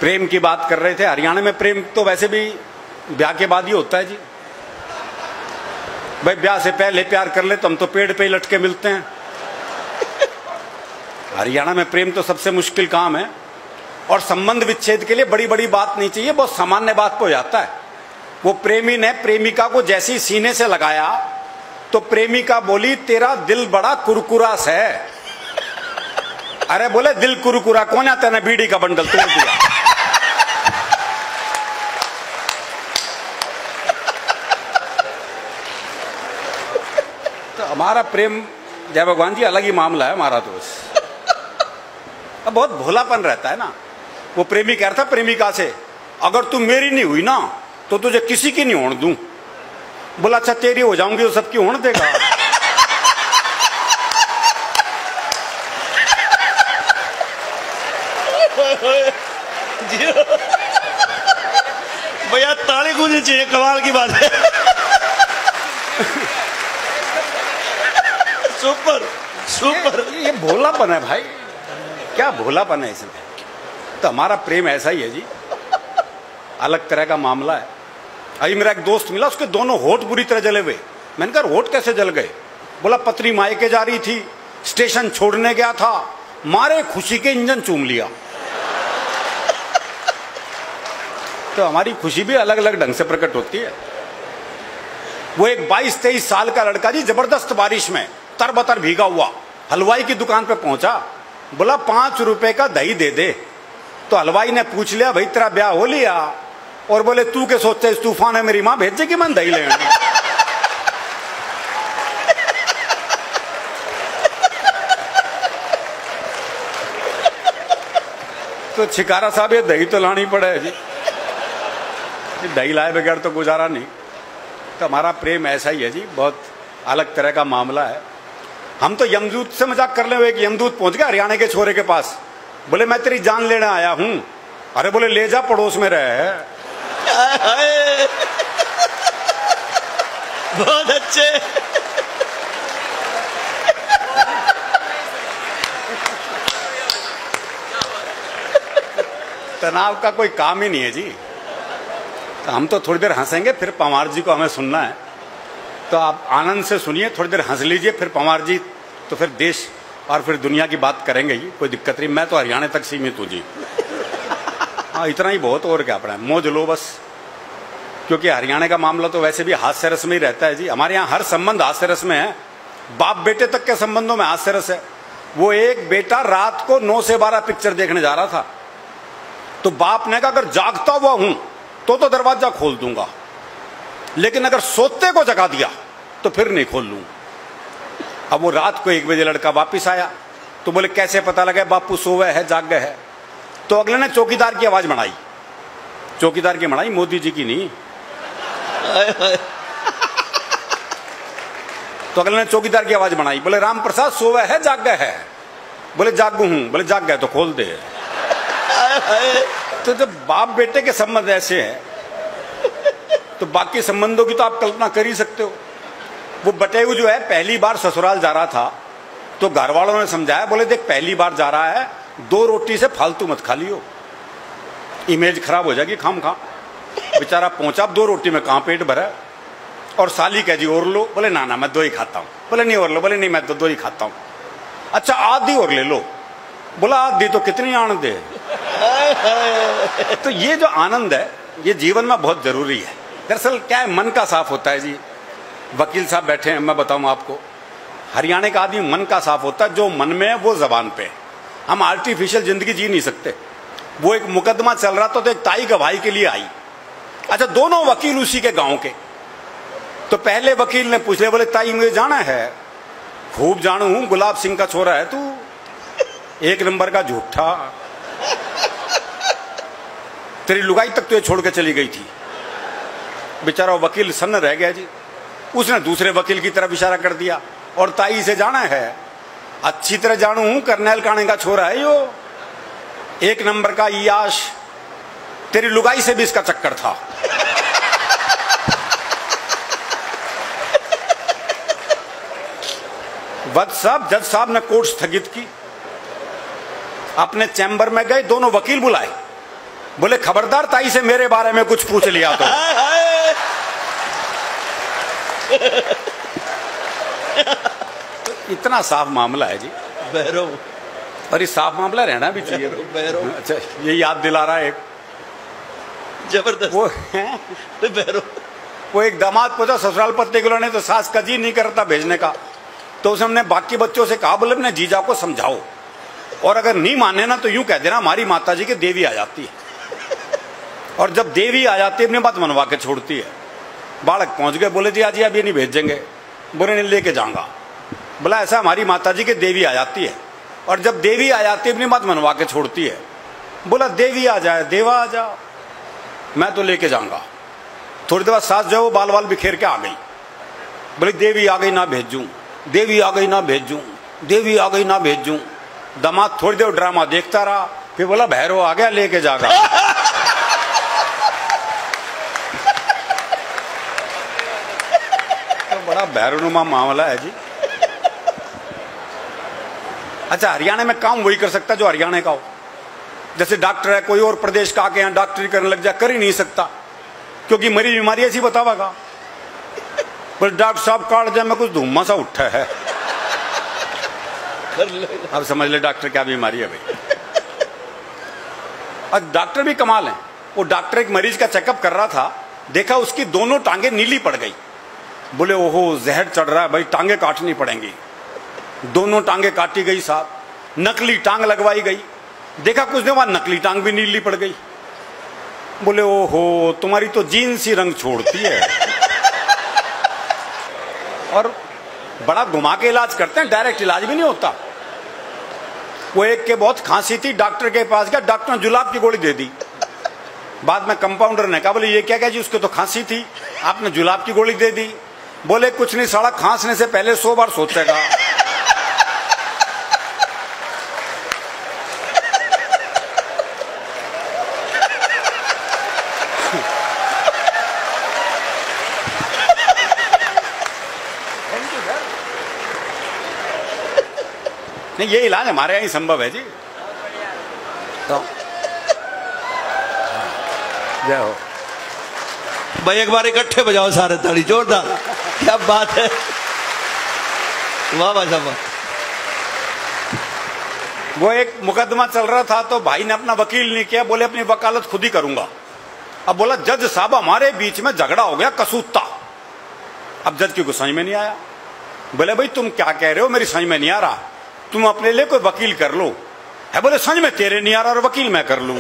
प्रेम की बात कर रहे थे। हरियाणा में प्रेम तो वैसे भी ब्याह के बाद ही होता है जी। भाई ब्याह से पहले प्यार कर ले तो हम तो पेड़ पे ही लटके मिलते हैं। हरियाणा में प्रेम तो सबसे मुश्किल काम है, और संबंध विच्छेद के लिए बड़ी बड़ी बात नहीं चाहिए, बहुत सामान्य बात पे हो जाता है। वो प्रेमी ने प्रेमिका को जैसी सीने से लगाया तो प्रेमिका बोली तेरा दिल बड़ा कुरकुरा है। अरे बोले दिल कुरकुरा कौन आता है, ना बीड़ी का बंडल तोड़ दिया। तो हमारा प्रेम जय भगवान जी अलग ही मामला है हमारा। तो अब बहुत भोलापन रहता है ना। वो प्रेमी कह रहा था प्रेमिका से, अगर तू मेरी नहीं हुई ना तो तुझे किसी की नहीं होने दूं। बोला अच्छा तेरी हो जाऊंगी तो सबकी होने देगा। भैया ताली गूंजनी चाहिए, कमाल की बात है। Super super. ये भोलापन है भाई, क्या भोलापन है इसमें। तो हमारा प्रेम ऐसा ही है जी, अलग तरह का मामला है। अभी मेरा एक दोस्त मिला, उसके दोनों होठ बुरी तरह जले हुए। मैंने कहा होठ कैसे जल गए? बोला पत्नी मायके जा रही थी, स्टेशन छोड़ने गया था, मारे खुशी के इंजन चूम लिया। तो हमारी खुशी भी अलग अलग ढंग से प्रकट होती है। वो एक 22-23 साल का लड़का जी जबरदस्त बारिश में तरबतर भीगा हुआ हलवाई की दुकान पे पहुंचा। बोला 5 रुपए का दही दे दे। तो हलवाई ने पूछ लिया भाई तेरा ब्याह हो लिया? और बोले तू के सोचते इस तूफान है मेरी मां भेजे कि मैं दही लेना। तो छिकारा साहब ये दही तो लानी पड़े जी, दही लाए बगैर तो गुजारा नहीं। तो हमारा प्रेम ऐसा ही है जी, बहुत अलग तरह का मामला है। हम तो यमदूत से मजाक कर ले, एक यमदूत पहुंच गया हरियाणा के छोरे के पास। बोले मैं तेरी जान लेने आया हूं। अरे बोले ले जा पड़ोस में रहे। बहुत अच्छे। तनाव का कोई काम ही नहीं है जी। तो हम तो थोड़ी देर हंसेंगे, फिर पंवार जी को हमें सुनना है। तो आप आनंद से सुनिए, थोड़ी देर हंस लीजिए, फिर पंवार जी तो फिर देश और फिर दुनिया की बात करेंगे ही, कोई दिक्कत नहीं। मैं तो हरियाणा तक सीमित हूँ जी। हाँ इतना ही बहुत, और क्या अपना मौज लो बस। क्योंकि हरियाणा का मामला तो वैसे भी हास्य रस में ही रहता है जी। हमारे यहाँ हर संबंध हास्य रस में है, बाप बेटे तक के संबंधों में हास्य रस है। वो एक बेटा रात को 9 से 12 पिक्चर देखने जा रहा था, तो बाप ने कहा अगर जागता हुआ हूं तो दरवाजा खोल दूंगा, लेकिन अगर सोते को जगा दिया तो फिर नहीं खोल लूंगा। अब वो रात को 1 बजे लड़का वापिस आया, तो बोले कैसे पता लगा बापू सोवे है जाग गए है? तो अगले ने चौकीदार की आवाज बढ़ाई। चौकीदार की बढ़ाई, मोदी जी की नहीं। तो अगले ने चौकीदार की आवाज बढ़ाई, बोले राम प्रसाद सोवे है जाग गए है? बोले जागू हूं। बोले जाग गए तो खोल दे। तो जब बाप बेटे के संबंध ऐसे हैं तो बाकी संबंधों की तो आप कल्पना कर ही सकते हो। वो बटेऊ जो है पहली बार ससुराल जा रहा था, तो घर वालों ने समझाया, बोले देख पहली बार जा रहा है, 2 रोटी से फालतू मत खा लियो, इमेज खराब हो जाएगी खाम खा। बेचारा पहुंचा, 2 रोटी में कहां पेट भरा। और साली कह जी और लो। बोले ना ना मैं 2 ही खाता हूं। बोले नहीं और लो। बोले नहीं मैं तो 2 ही खाता हूं। अच्छा आधी और ले लो। बोला आधी तो कितनी आनंद है। तो ये जो आनंद है ये जीवन में बहुत जरूरी है। दरअसल क्या है, मन का साफ होता है जी। वकील साहब बैठे हैं, मैं बताऊं आपको, हरियाणा का आदमी मन का साफ होता है, जो मन में है वो जबान पे। हम आर्टिफिशियल जिंदगी जी नहीं सकते। वो एक मुकदमा चल रहा था, तो एक ताई गवाही के लिए आई। अच्छा दोनों वकील उसी के गांव के। तो पहले वकील ने पूछ लिया, बोले ताई मुझे जाना है? खूब जानू हूं, गुलाब सिंह का छोरा है तू, 1 नंबर का झूठा, तेरी लुगाई तक तो ये छोड़ के चली गई थी। बेचारा वकील सन्न रह गया जी। उसने दूसरे वकील की तरफ इशारा कर दिया, और ताई से जाना है? अच्छी तरह जानू हूं, करनैल काणे का छोरा है यो, 1 नंबर का याश, तेरी लुगाई से भी इसका चक्कर था। जज साहब ने कोर्ट स्थगित की, अपने चैम्बर में गए, दोनों वकील बुलाए, बोले खबरदार ताई से मेरे बारे में कुछ पूछ लिया तो। हाय हाय। इतना साफ मामला है जी, भैरव। और ये साफ मामला रहना भी चाहिए। भैरव। अच्छा, ये याद दिला रहा है एक, जबरदस्त। वो भैरव। वो एक दामाद पूछा ससुराल पत्नी के ने तो सास का जी नहीं करता भेजने का, तो उसने बाकी बच्चों से कहा बोले अपने जीजा को समझाओ, और अगर नहीं माने ना तो यूं कह देना हमारी माता जी की देवी आ जाती है, और जब देवी आ जाती है अपनी बात मनवा के छोड़ती है। बालक पहुंच गए, बोले जी आज ये अभी नहीं भेजेंगे, बोले नहीं लेके जाऊंगा। बोला ऐसा हमारी माता जी की देवी आ जाती है, और जब देवी आ जाती है अपनी बात मनवा के छोड़ती है। बोला देवी आ जाए देवा आ जाओ, मैं तो लेके जाऊंगा। थोड़ी देर बाद सास जो है वो बाल बाल बिखेर के आ गई, बोले देवी आ गई ना भेजूं, देवी आ गई ना भेजूं, देवी आ गई ना भेजूं। दामाद थोड़ी देर ड्रामा देखता रहा, फिर बोला भैरव आ गया लेके जागा। तो बड़ा भैरवनुमा मामला है जी। अच्छा, हरियाणा में काम वही कर सकता जो हरियाणा का हो। जैसे डॉक्टर है कोई और प्रदेश का आके यहाँ डॉक्टरी करने लग जाए, कर ही नहीं सकता, क्योंकि मेरी बीमारी ऐसी बतावागा। पर डॉक्टर साहब काट जाए मैं कुछ धुम्मा सा उठा है, अब समझ ले डॉक्टर क्या बीमारी है भाई। और डॉक्टर भी कमाल है। वो डॉक्टर एक मरीज का चेकअप कर रहा था, देखा उसकी दोनों टांगे नीली पड़ गई। बोले ओहो जहर चढ़ रहा है भाई, टांगे काटनी पड़ेंगी। दोनों टांगे काटी गई साहब, नकली टांग लगवाई गई। देखा कुछ देर बाद नकली टांग भी नीली पड़ गई। बोले ओहो तुम्हारी तो जीन्स ही रंग छोड़ती है। और बड़ा घुमा के इलाज करते हैं, डायरेक्ट इलाज भी नहीं होता। वो एक के बहुत खांसी थी, डॉक्टर के पास गया, डॉक्टर ने जुलाब की गोली दे दी। बाद में कंपाउंडर ने कहा बोले ये क्या जी, उसको तो खांसी थी आपने जुलाब की गोली दे दी। बोले कुछ नहीं साला, खांसने से पहले 100 बार सोचेगा। नहीं ये इलाज हमारे यहाँ ही संभव है जी। तो जय हो भाई, एक बार इकट्ठे बजाओ सारे ताली, जोरदार। क्या बात है, वाह भाई साहब। वो एक मुकदमा चल रहा था, तो भाई ने अपना वकील नहीं किया, बोले अपनी वकालत खुद ही करूंगा। अब बोला जज साहब हमारे बीच में झगड़ा हो गया कसूता। अब जज की कुछ समझ में नहीं आया। बोले भाई तुम क्या कह रहे हो, मेरी समझ में नहीं आ रहा, तुम अपने लिए कोई वकील कर लो। है बोले समझ में तेरे नहीं आ रहा और वकील मैं कर लूं।